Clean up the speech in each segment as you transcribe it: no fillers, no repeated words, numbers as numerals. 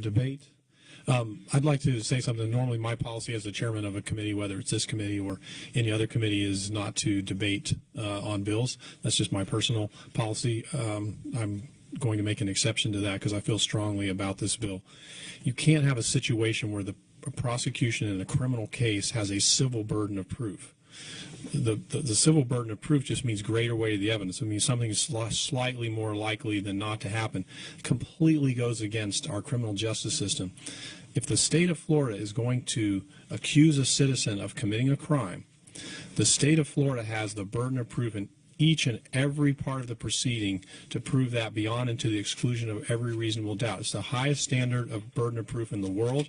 debate. I'd like to say something. Normally my policy as the chairman of a committee, whether it's this committee or any other committee, is not to debate on bills. That's just my personal policy. I'm going to make an exception to that because I feel strongly about this bill. You can't have a situation where the prosecution in a criminal case has a civil burden of proof. The civil burden of proof just means greater weight of the evidence. It means something is slightly more likely than not to happen. Completely goes against our criminal justice system. If the state of Florida is going to accuse a citizen of committing a crime, the state of Florida has the burden of proof in each and every part of the proceeding to prove that beyond and to the exclusion of every reasonable doubt. It's the highest standard of burden of proof in the world.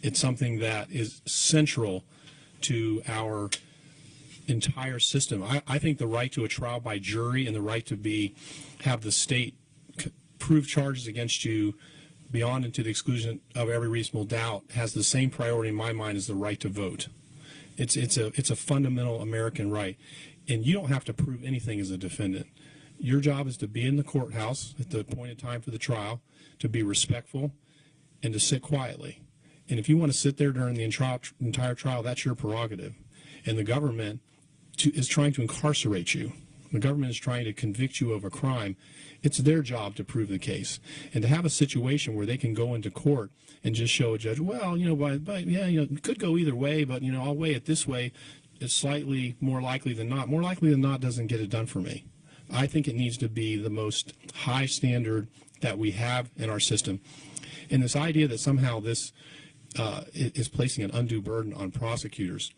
It's something that is central to our entire system. I think the right to a trial by jury and the right to have the state prove charges against you beyond and to the exclusion of every reasonable doubt has the same priority in my mind as the right to vote. It's a fundamental American right, and you don't have to prove anything as a defendant. Your job is to be in the courthouse at the appointed time for the trial, to be respectful, and to sit quietly. And if you want to sit there during the entire trial, that's your prerogative. And the government is trying to incarcerate you. The government is trying to convict you of a crime. It's their job to prove the case. And to have a situation where they can go into court and just show a judge, well, it could go either way, but, I'll weigh it this way. It's slightly more likely than not. More likely than not doesn't get it done for me. I think it needs to be the most high standard that we have in our system. And this idea that somehow this is placing an undue burden on prosecutors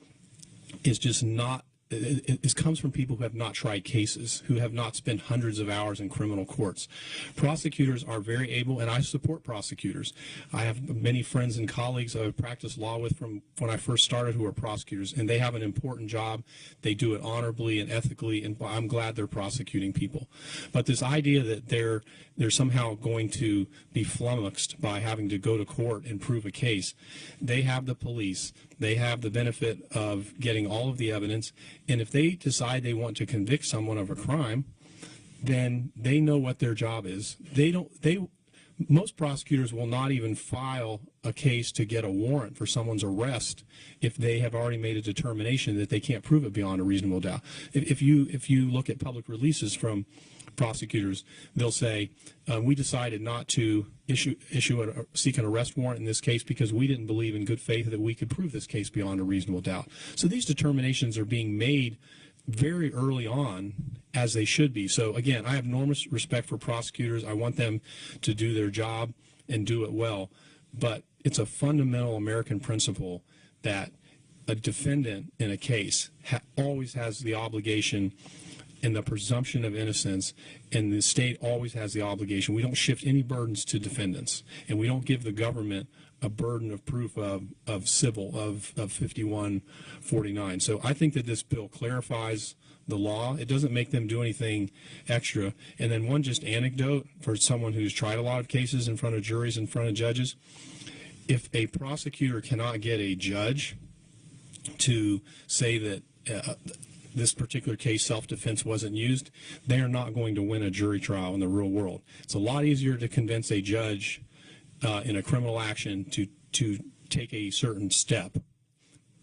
is just not. It comes from people who have not tried cases, who have not spent hundreds of hours in criminal courts. Prosecutors are very able, and I support prosecutors. I have many friends and colleagues I've practiced law with from when I first started who are prosecutors, and they have an important job. They do it honorably and ethically, and I'm glad they're prosecuting people. But this idea that they're somehow going to be flummoxed by having to go to court and prove a case, they have the police. They have the benefit of getting all of the evidence, and if they decide they want to convict someone of a crime, then they know what their job is. Most prosecutors will not even file a case to get a warrant for someone's arrest if they have already made a determination that they can't prove it beyond a reasonable doubt. If you look at public releases from prosecutors, they'll say, we decided not to seek an arrest warrant in this case because we didn't believe in good faith that we could prove this case beyond a reasonable doubt. So these determinations are being made very early on, as they should be. So again, I have enormous respect for prosecutors. I want them to do their job and do it well. But it's a fundamental American principle that a defendant in a case always has the obligation and the presumption of innocence, and the state always has the obligation. We don't shift any burdens to defendants, and we don't give the government a burden of proof of 5149. So I think that this bill clarifies the law. It doesn't make them do anything extra. And then one just anecdote for someone who's tried a lot of cases in front of juries, in front of judges. If a prosecutor cannot get a judge to say that this particular case, self-defense, wasn't used, they are not going to win a jury trial in the real world. It's a lot easier to convince a judge in a criminal action to take a certain step.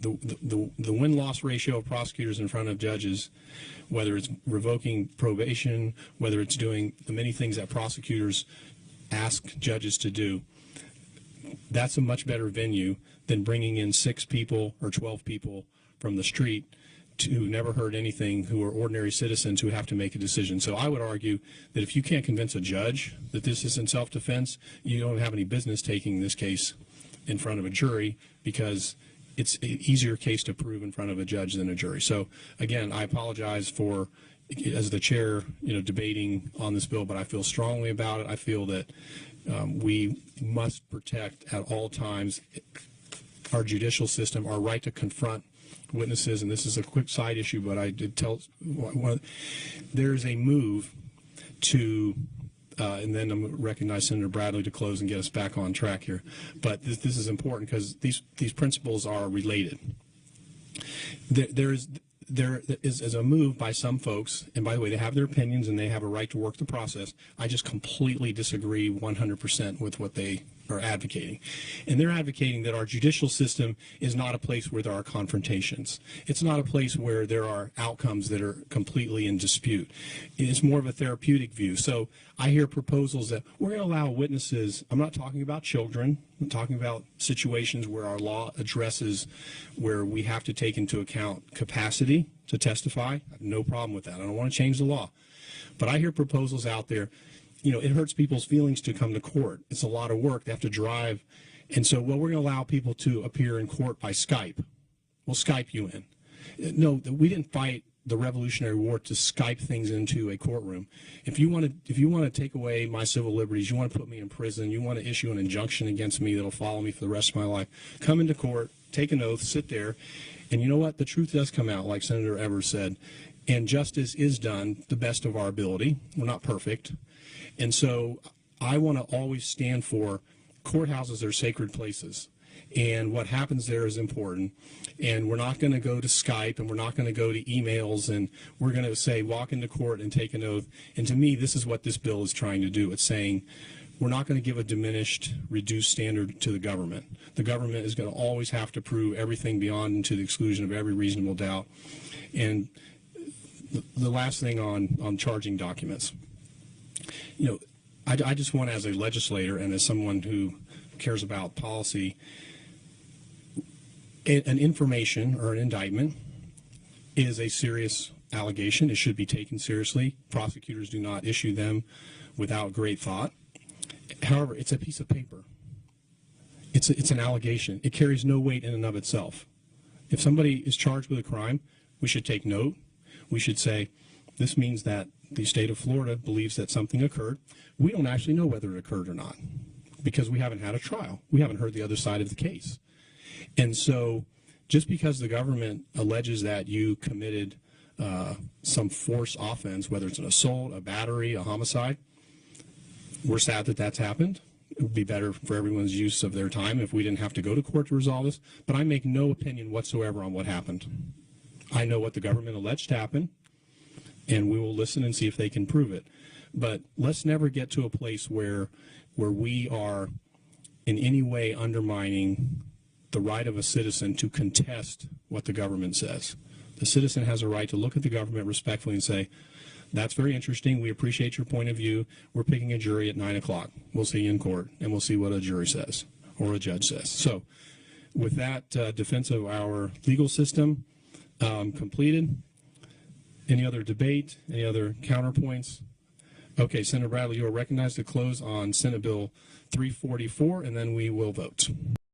The win-loss ratio of prosecutors in front of judges, whether it's revoking probation, whether it's doing the many things that prosecutors ask judges to do, that's a much better venue than bringing in 6 people or 12 people from the street who never heard anything, who are ordinary citizens who have to make a decision. So I would argue that if you can't convince a judge that this isn't self-defense, you don't have any business taking this case in front of a jury, because it's an easier case to prove in front of a judge than a jury. So again, I apologize for, as the chair, debating on this bill, but I feel strongly about it. I feel that we must protect at all times our judicial system, our right to confront witnesses, and this is a quick side issue, but I did tell there's a move to, and then I'm going to recognize Senator Bradley to close and get us back on track here. But this is important because these principles are related. There is a move by some folks, and by the way, they have their opinions and they have a right to work the process. I just completely disagree 100% with what they are advocating. And they're advocating that our judicial system is not a place where there are confrontations. It's not a place where there are outcomes that are completely in dispute. It's more of a therapeutic view. So I hear proposals that we're going to allow witnesses. I'm not talking about children. I'm talking about situations where our law addresses where we have to take into account capacity to testify. I have no problem with that. I don't want to change the law. But I hear proposals out there. You know, it hurts people's feelings to come to court. It's a lot of work. They have to drive. And so, well, we're going to allow people to appear in court by Skype. We'll Skype you in. No, we didn't fight the Revolutionary War to Skype things into a courtroom. If you want to take away my civil liberties, you want to put me in prison, you want to issue an injunction against me that'll follow me for the rest of my life, come into court, take an oath, sit there, and you know what? The truth does come out, like Senator Evers said, and justice is done the best of our ability. We're not perfect. And so I want to always stand for courthouses are sacred places. And what happens there is important. And we're not going to go to Skype, and we're not going to go to emails, and we're going to say walk into court and take an oath. And to me, this is what this bill is trying to do. It's saying we're not going to give a diminished, reduced standard to the government. The government is going to always have to prove everything beyond and to the exclusion of every reasonable doubt. And the last thing on charging documents. You know, I just want, as a legislator and as someone who cares about policy, an information or an indictment is a serious allegation. It should be taken seriously. Prosecutors do not issue them without great thought. However, it's a piece of paper. It's an allegation. It carries no weight in and of itself. If somebody is charged with a crime, we should take note. We should say, this means that the state of Florida believes that something occurred. We don't actually know whether it occurred or not because we haven't had a trial. We haven't heard the other side of the case. And so just because the government alleges that you committed some force offense, whether it's an assault, a battery, a homicide, we're sad that that's happened. It would be better for everyone's use of their time if we didn't have to go to court to resolve this. But I make no opinion whatsoever on what happened. I know what the government alleged happened, and we will listen and see if they can prove it. But let's never get to a place where we are in any way undermining the right of a citizen to contest what the government says. The citizen has a right to look at the government respectfully and say, that's very interesting. We appreciate your point of view. We're picking a jury at 9 o'clock. We'll see you in court, and we'll see what a jury says or a judge says. So with that defense of our legal system completed, any other debate, any other counterpoints? Okay, Senator Bradley, you are recognized to close on Senate Bill 344, and then we will vote.